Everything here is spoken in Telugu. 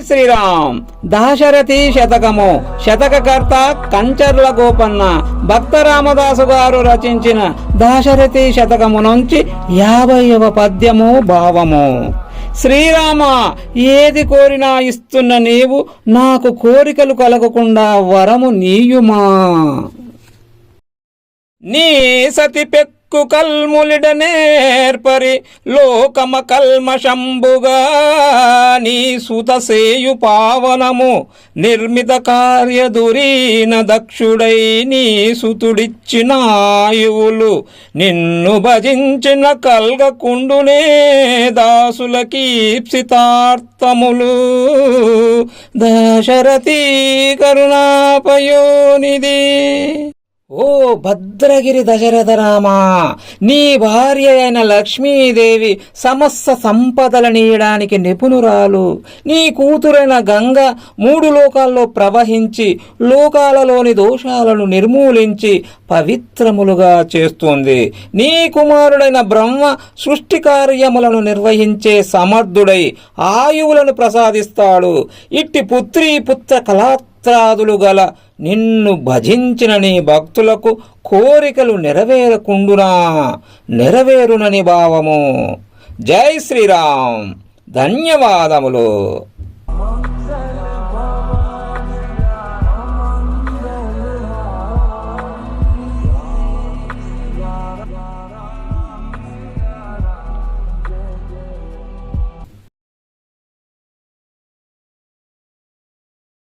శ్రీరామ్. దాశరథి శతకము. శతకకర్త కంచర్ల గోపన్న. భక్త రామదాసు గారు రచించిన దాశరథి శతకము నుంచి 50వ పద్యము భావము. శ్రీరామ, ఏది కోరినా ఇస్తున్న నీవు, నాకు కోరికలు కలగకుండా వరము నీయుమా. నీ సతి పెక్కు కల్ములిడనేర్పరి లోకమ కల్మషంబుగా, నీ సుతసేయు పావనము నిర్మిత కార్యదురీన దక్షుడై, నీ సుతుడిచ్చిన ఆయువులు నిన్ను భజించిన కల్గకుండునే దాసులకీప్సితార్థములు. దశరథి కరుణాపయోనిధి. ఓ భద్రగిరి దశరథ రామా, నీ భార్య అయిన లక్ష్మీదేవి సమస్త సంపదలనీయడానికి నిపుణురాలు. నీ కూతురైన గంగ 3 లోకాల్లో ప్రవహించి లోకాలలోని దోషాలను నిర్మూలించి పవిత్రములుగా చేస్తుంది. నీ కుమారుడైన బ్రహ్మ సృష్టి కార్యములను నిర్వహించే సమర్థుడై ఆయువులను ప్రసాదిస్తాడు. ఇట్టి పుత్రీ పుత్ర కళాత్రాదులు గల నిన్ను భజించిన నీ భక్తులకు కోరికలు నెరవేరునని భావము. జై శ్రీరామ్. ధన్యవాదములు.